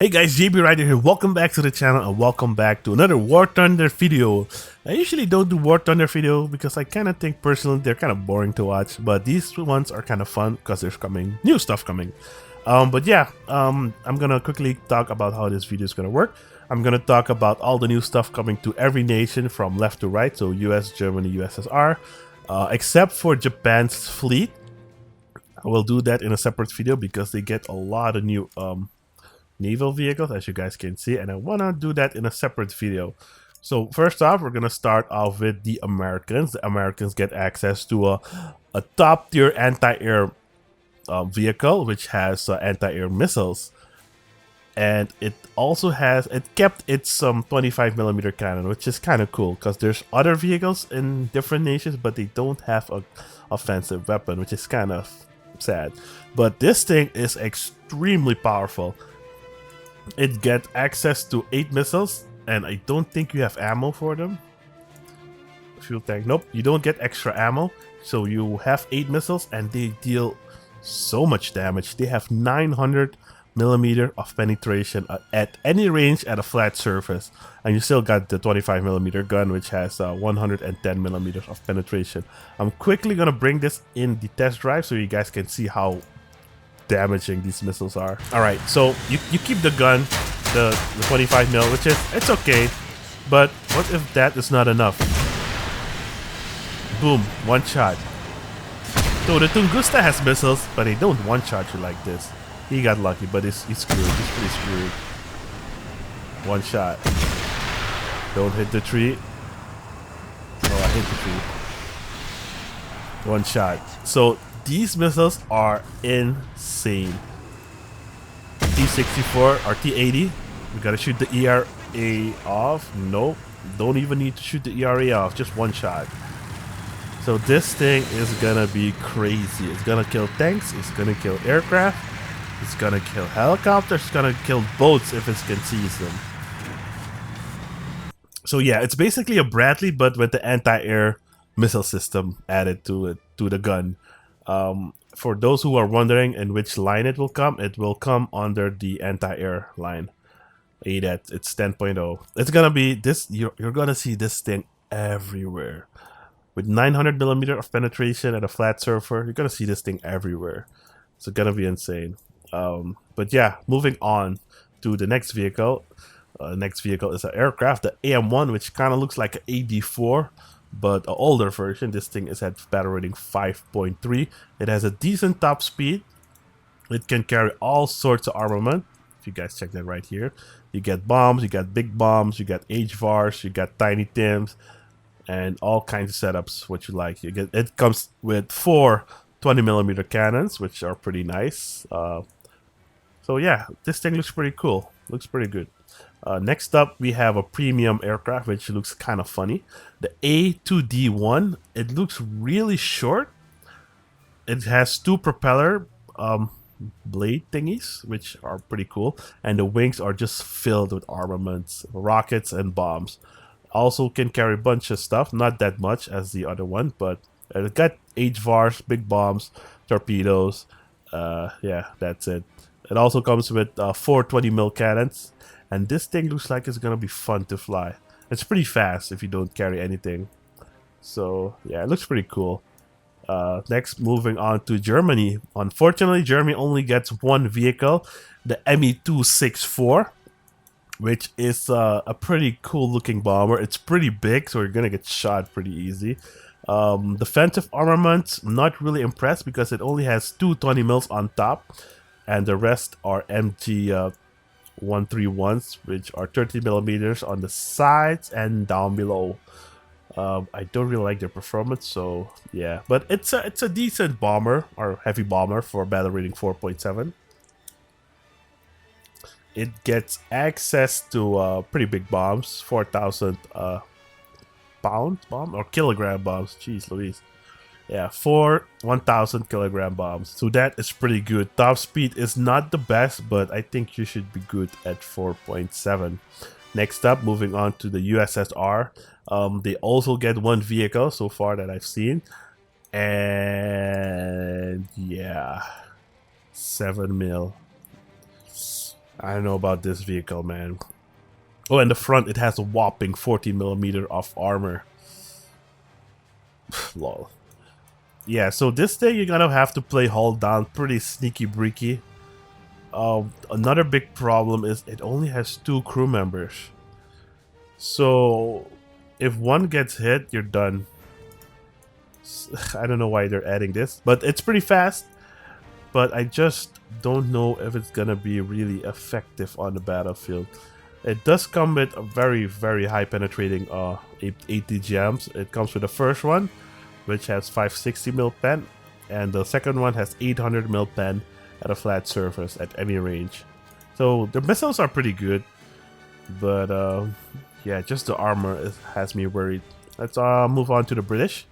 Hey guys, JB Rider here. Welcome back to the channel and welcome back to another War Thunder video. I usually don't do War Thunder video because I kind of think personally they're kind of boring to watch, but these ones are kind of fun because there's new stuff coming. I'm gonna quickly talk about how this video is gonna work. I'm gonna talk about all the new stuff coming to every nation from left to right, so US, Germany, USSR, except for Japan's fleet. I will do that in a separate video because they get a lot of new naval vehicles, as you guys can see, and I want to do that in a separate video. So first off, we're going to start off with the Americans. The Americans get access to a top tier anti-air vehicle which has anti-air missiles, and it also kept its 25mm cannon, which is kind of cool because there's other vehicles in different nations but they don't have a offensive weapon, which is kind of sad. But this thing is extremely powerful. It gets access to 8 missiles, and I don't think you have ammo for them. Fuel tank, nope, you don't get extra ammo. So you have 8 missiles, and they deal so much damage. They have 900mm of penetration at any range at a flat surface, and you still got the 25mm gun, which has 110mm of penetration. I'm quickly gonna bring this in the test drive so you guys can see how damaging these missiles are. Alright, so you keep the gun, the 25mm, which is, it's okay, but what if that is not enough? Boom, one shot. So the Tunguska has missiles, but they don't one-shot you like this. He got lucky, but he's screwed. He's pretty screwed. One shot. Don't hit the tree. Oh, I hit the tree. One shot. So these missiles are insane. T-64 or T-80. We gotta shoot the ERA off. Nope. Don't even need to shoot the ERA off. Just one shot. So this thing is gonna be crazy. It's gonna kill tanks. It's gonna kill aircraft. It's gonna kill helicopters. It's gonna kill boats if it can seize them. So yeah, it's basically a Bradley, but with the anti-air missile system added to it, to the gun. For those who are wondering in which line it will come under the anti-air line. ADAT, it's 10.0. It's gonna be this. You're gonna see this thing everywhere. With 900mm of penetration at a flat surface, you're gonna see this thing everywhere. It's gonna be insane. But yeah, moving on to the next vehicle. Next vehicle is an aircraft, the AM-1, which kind of looks like an AD-4, but an older version. This thing is at battle rating 5.3. It has a decent top speed. It can carry all sorts of armament. If you guys check that right here, you get bombs, you got big bombs, you got HVARs, you got tiny TIMs, and all kinds of setups. What you like, you get. It comes with 4 20mm cannons, which are pretty nice. So yeah, this thing looks pretty cool. Looks pretty good. Next up, we have a premium aircraft, which looks kind of funny. The A2D1. It looks really short. It has 2 propeller blade thingies, which are pretty cool. And the wings are just filled with armaments, rockets, and bombs. Also can carry a bunch of stuff. Not that much as the other one, but it got HVARs, big bombs, torpedoes. Yeah, that's it. It also comes with 4 20mm cannons. And this thing looks like it's gonna be fun to fly. It's pretty fast if you don't carry anything. So yeah, it looks pretty cool. Next, moving on to Germany. Unfortunately, Germany only gets one vehicle, the Me-264, which is a pretty cool looking bomber. It's pretty big, so you're gonna get shot pretty easy. Defensive armament, not really impressed because it only has 2 20mm on top, and the rest are MG 131s, which are 30mm on the sides and down below. I don't really like their performance, so yeah, but it's a decent bomber or heavy bomber for battle rating 4.7. It gets access to pretty big bombs, 4,000 pound bomb or kilogram bombs. Jeez Louise. Yeah, 4 1,000 kilogram bombs. So that is pretty good. Top speed is not the best, but I think you should be good at 4.7. Next up, moving on to the USSR. They also get one vehicle so far that I've seen. And yeah, 7 mil. I don't know about this vehicle, man. Oh, and the front, it has a whopping 40mm of armor. Lol. Yeah, so this thing you're gonna have to play hull down pretty sneaky breaky. Another big problem is it only has 2 crew members. So if one gets hit, you're done. I don't know why they're adding this, but it's pretty fast. But I just don't know if it's gonna be really effective on the battlefield. It does come with a very, very high penetrating ATGMs. It comes with the first one, which has 560mm pen, and the second one has 800mm pen at a flat surface at any range. So the missiles are pretty good, but yeah, just the armor has me worried. Let's move on to the British.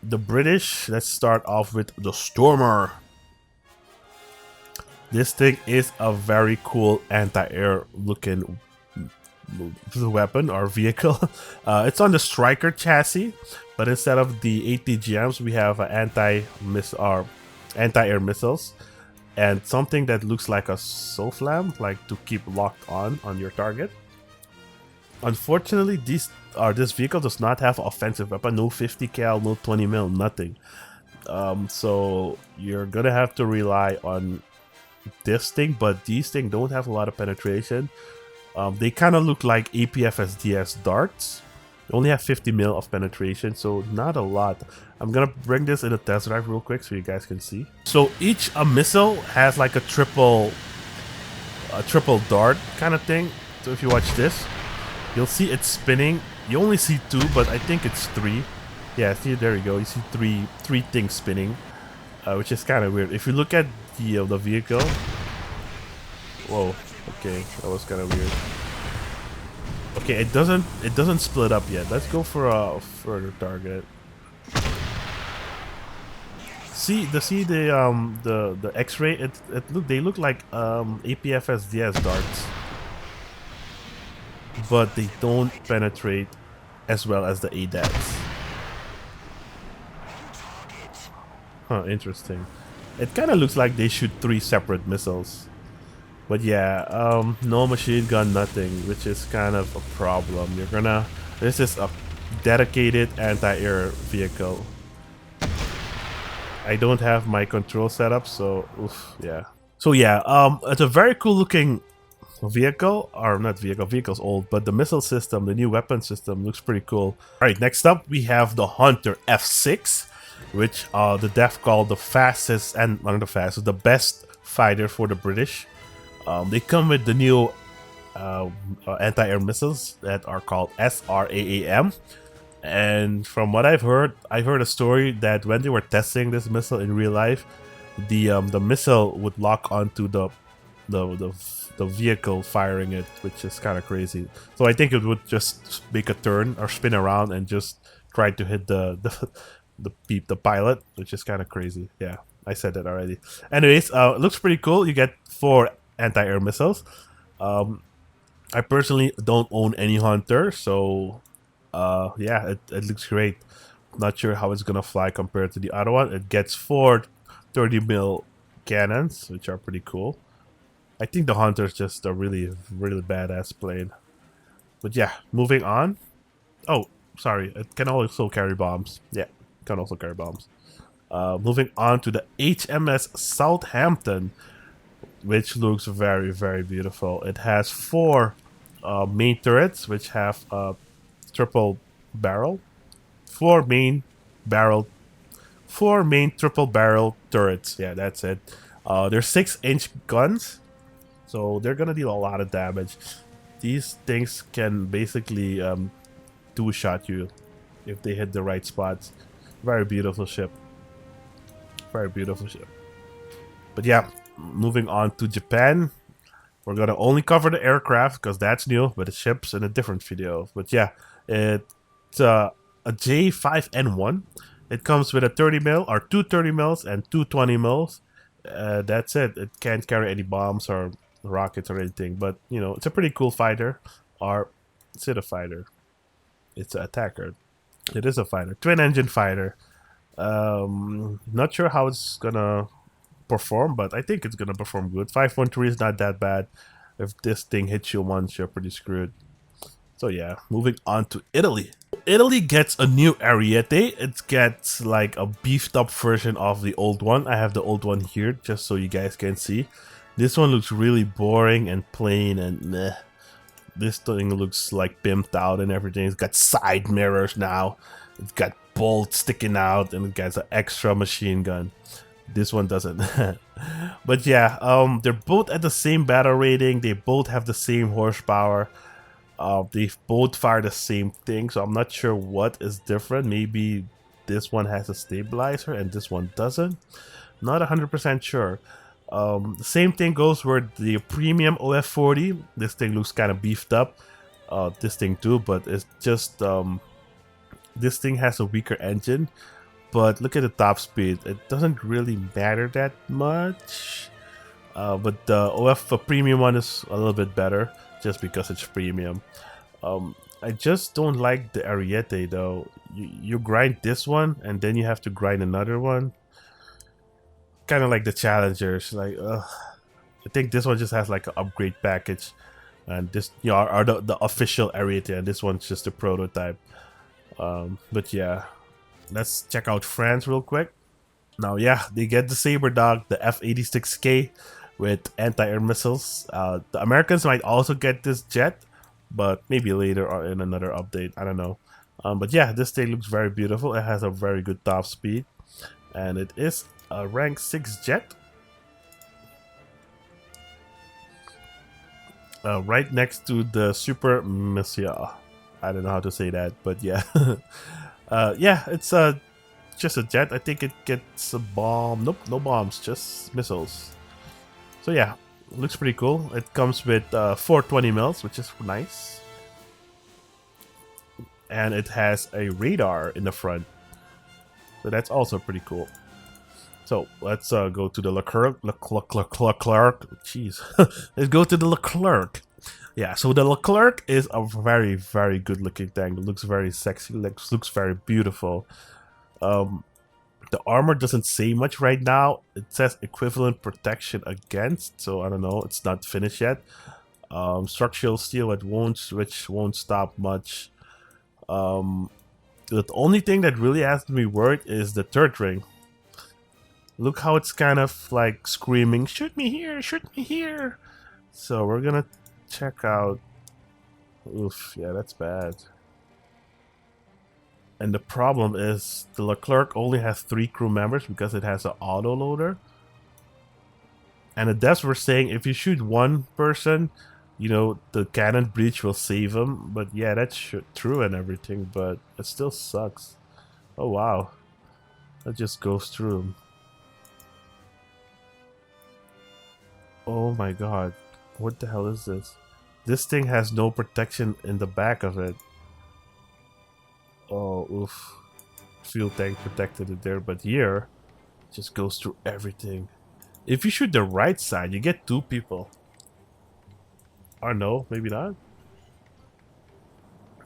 The British, let's start off with the Stormer. This thing is a very cool anti-air looking weapon or vehicle. It's on the Striker chassis, but instead of the ATGMs, we have anti-air missiles and something that looks like a SOFLAM, like to keep locked on your target. Unfortunately, this vehicle does not have offensive weapon, no 50 cal, no 20mm, nothing. So you're gonna have to rely on this thing, but these things don't have a lot of penetration. They kind of look like APFSDS darts. They only have 50mm of penetration, so not a lot. I'm gonna bring this in a test drive real quick so you guys can see. So each missile has like a triple dart kind of thing. So if you watch this, you'll see it spinning. You only see 2, but I think it's 3. Yeah, see, there you go. You see three things spinning, which is kind of weird. If you look at the vehicle, whoa, okay, that was kind of weird. Okay, it doesn't split up yet. Let's go for a further target. See the X-ray. They look like APFSDS darts, but they don't penetrate as well as the ADATs. Huh, interesting. It kind of looks like they shoot 3 separate missiles. But yeah, no machine gun, nothing, which is kind of a problem. This is a dedicated anti-air vehicle. I don't have my control setup, so oof, yeah. So yeah, it's a very cool looking vehicle, or not vehicle, vehicle's old, but the missile system, the new weapon system looks pretty cool. Alright, next up we have the Hunter F6, which the dev called the fastest, and not the fastest, the best fighter for the British. They come with the new anti-air missiles that are called SRAAM. And from what I've heard a story that when they were testing this missile in real life, the missile would lock onto the vehicle firing it, which is kind of crazy. So I think it would just make a turn or spin around and just try to hit the pilot, which is kind of crazy. Yeah, I said that already. Anyways, it looks pretty cool. You get 4 anti-air missiles. I personally don't own any Hunter, so yeah, it looks great. Not sure how it's gonna fly compared to the other one. It gets 4 30mm cannons, which are pretty cool. I think the Hunter is just a really badass plane. But yeah, moving on. Oh, sorry, it can also carry bombs. Yeah, it can also carry bombs. Moving on to the HMS Southampton, which looks very beautiful. It has 4 main turrets, which have triple barrel, 4 main triple barrel turrets. Yeah, that's it. They're 6-inch guns, so they're gonna deal a lot of damage. These things can basically two-shot you if they hit the right spots. Very beautiful ship. Very beautiful ship. But yeah, moving on to Japan. We're gonna only cover the aircraft because that's new, but the ships in a different video. But yeah, it's a J5N1. It comes with a 30mm or 2 30mm and 2 20mm. That's it. It can't carry any bombs or rockets or anything, but you know, it's a pretty cool fighter. Or is it a fighter? It's an attacker. It is a fighter. Twin engine fighter. Not sure how it's gonna perform, but I think it's gonna perform good. 5.3 is not that bad. If this thing hits you once, you're pretty screwed. So yeah, moving on to Italy. Italy gets a new Ariete. It gets like a beefed up version of the old one. I have the old one here just so you guys can see. This one looks really boring and plain and meh. This thing looks like pimped out and everything. It's got side mirrors now. It's got bolts sticking out and it got an extra machine gun. This one doesn't. But yeah, they're both at the same battle rating. They both have the same horsepower. They both fire the same thing, so I'm not sure what is different. Maybe this one has a stabilizer and this one doesn't. Not 100% sure. The same thing goes with the premium OF40. This thing looks kind of beefed up. This thing too, but it's just this thing has a weaker engine. But look at the top speed. It doesn't really matter that much. But the OF premium one is a little bit better just because it's premium. I just don't like the Ariete though. You grind this one and then you have to grind another one. Kind of like the Challengers. Like, I think this one just has like an upgrade package, and this, you know, are the official Ariete, and this one's just a prototype. But yeah, let's check out France real quick. Now, yeah, they get the Sabre Dog, the F-86K with anti-air missiles. The Americans might also get this jet, but maybe later or in another update. I don't know. But yeah, this thing looks very beautiful. It has a very good top speed, and it is a rank 6 jet. Right next to the Super Missile. I don't know how to say that, but yeah. Yeah, it's just a jet. I think it gets a bomb. Nope, no bombs, just missiles. So yeah, looks pretty cool. It comes with 420 mils, which is nice. And it has a radar in the front. So that's also pretty cool. So let's go to the Leclerc. Jeez. Let's go to the Leclerc. Yeah, so the Leclerc is a very, very good looking tank. It looks very sexy, looks very beautiful. The armor doesn't say much right now. It says equivalent protection against, so I don't know, it's not finished yet. Structural steel, which won't stop much. The only thing that really has to be worried is the turret ring. Look how it's kind of like screaming, shoot me here, shoot me here. So we're gonna check out. Oof, yeah, that's bad. And the problem is the Leclerc only has 3 crew members because it has an auto loader. And the devs were saying if you shoot one person, you know, the cannon breach will save him. But yeah, that's true and everything, but it still sucks. Oh wow, that just goes through him. Oh my god, what the hell is this? This thing has no protection in the back of it. Oh, oof. Fuel tank protected it there, but here, it just goes through everything. If you shoot the right side, you get 2 people. Or no, maybe not.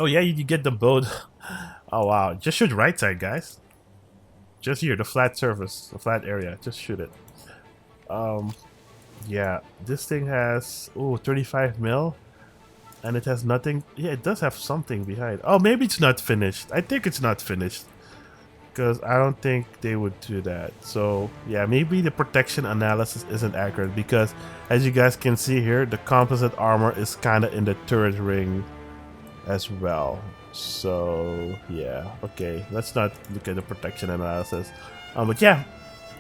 Oh yeah, you get them both. Oh wow, just shoot right side, guys. Just here, the flat surface, the flat area, just shoot it. Yeah, this thing has 35 mil, and it has nothing. Yeah, it does have something behind. Oh, maybe it's not finished. I think it's not finished because I don't think they would do that. So yeah, maybe the protection analysis isn't accurate because as you guys can see here, the composite armor is kind of in the turret ring as well. So yeah, okay, let's not look at the protection analysis. But yeah,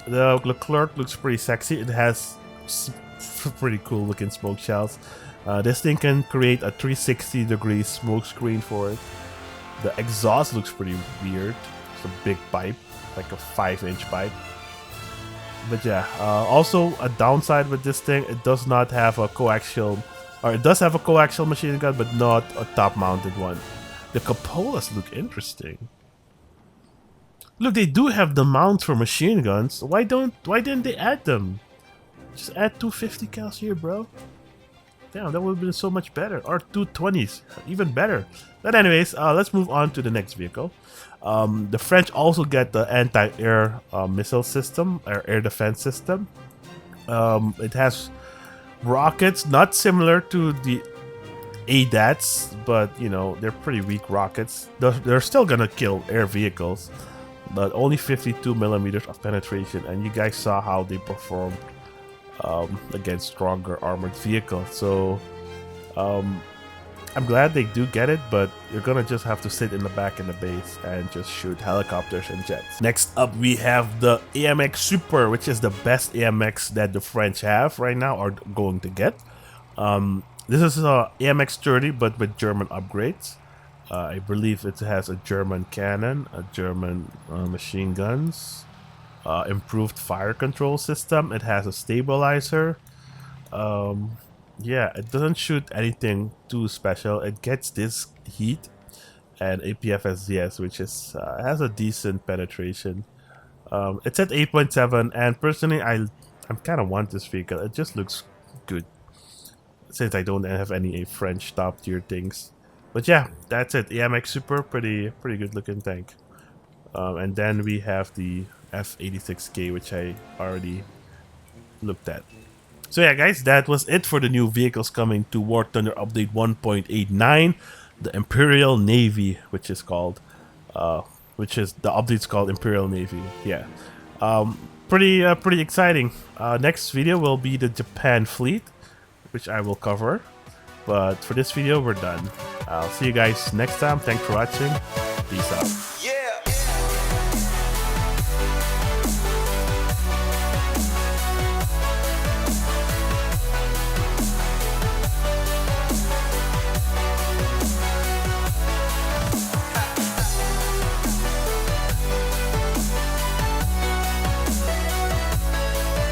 the Leclerc looks pretty sexy. It has pretty cool looking smoke shells. This thing can create a 360-degree smoke screen for it. The exhaust looks pretty weird. It's a big pipe, like a 5-inch pipe. But yeah, also a downside with this thing, it does not have a coaxial, or it does have a coaxial machine gun, but not a top-mounted one. The cupolas look interesting. Look, they do have the mounts for machine guns. Why didn't they add them? Just add 250 cals here, bro. Damn, that would have been so much better. Or 220s, even better. But anyways, let's move on to the next vehicle. The French also get the anti-air missile system, or air defense system. It has rockets, not similar to the ADATs, but you know, they're pretty weak rockets. They're still gonna kill air vehicles, but only 52 millimeters of penetration, and you guys saw how they performed against stronger armored vehicles. So I'm glad they do get it, but you're gonna just have to sit in the back in the base and just shoot helicopters and jets. Next up, we have the Amx Super, which is the best AMX that the French have right now, or going to get. This is a Amx 30, but with German upgrades. I believe it has a German cannon, a German machine guns, improved fire control system. It has a stabilizer. Yeah, it doesn't shoot anything too special. It gets this heat and APFSDS, which is has a decent penetration. It's at 8.7, and personally, I'm kind of want this vehicle. It just looks good, since I don't have any French top tier things. But yeah, that's it. Amx Super, pretty good looking tank. And then we have the F86K, which I already looked at. So yeah, guys, that was it for the new vehicles coming to War Thunder Update 1.89, the Imperial Navy, which is called, which is the update's called Imperial Navy. Yeah, pretty exciting. Next video will be the Japan fleet, which I will cover. But for this video, we're done. I'll see you guys next time. Thanks for watching. Peace out.